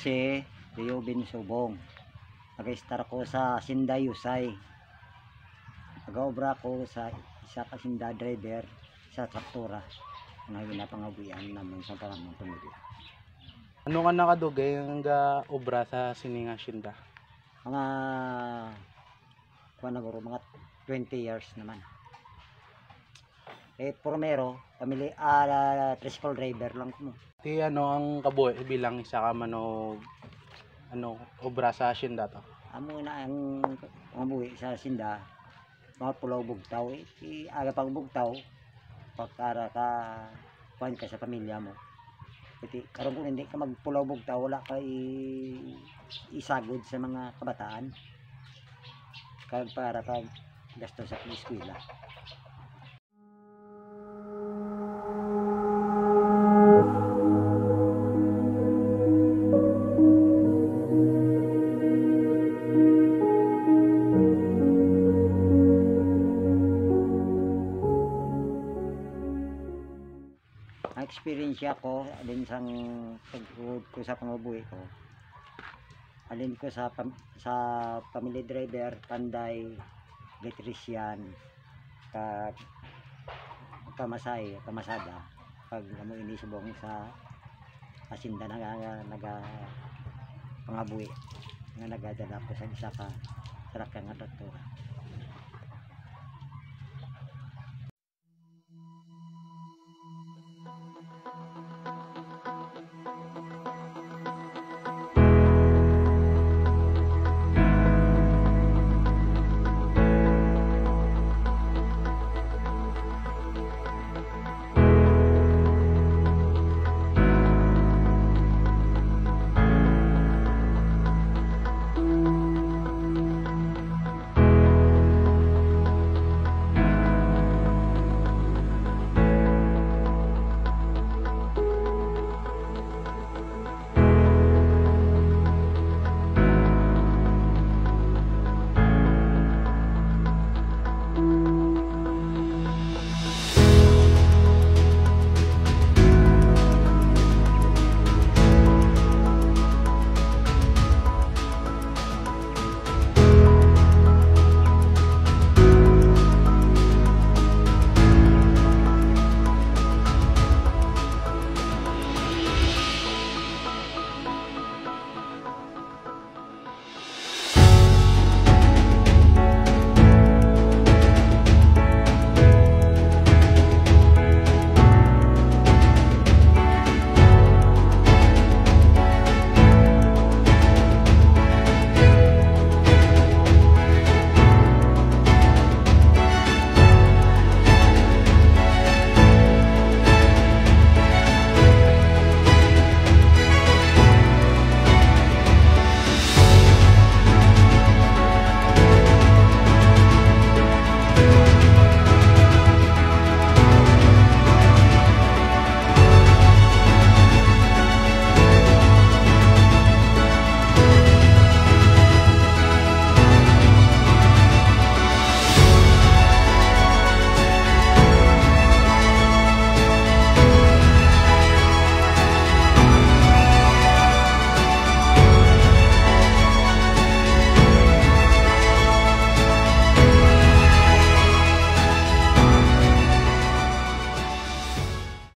Jose Leobin Subong. Nag-start ko sa Sinda Yusay. Nag-obra ko sa isa ka Sinda driver sa traktora. Nga ginapangabuyan naman sa paramang pamilya. Ano ka nakadugay nga obra sa Sininga Sinda? Mga kuha na guro, mga 20 years naman. Primero, tricycle driver lang ko mo. Ti ano ang kabuhi bilang isa ka manog obra sa Sinda to? Amo na ang mabuhi sa Sinda, mga pulaw bugtaw. Aga pag bugtaw, pagkara ka, kuhan ka sa pamilya mo. Kasi karon kung hindi ka magpulaw bugtaw, wala ka isagod sa mga kabataan. Para ka gasto sa eskwela. Experience ko alin sang pagod ko sa pangabuhi ko, alin ko sa family driver, panday, electrician, kamasada pag inisubong sa Asinda naga pangabuhi nga nagadala ko sa isa ka sarakang nga traktora.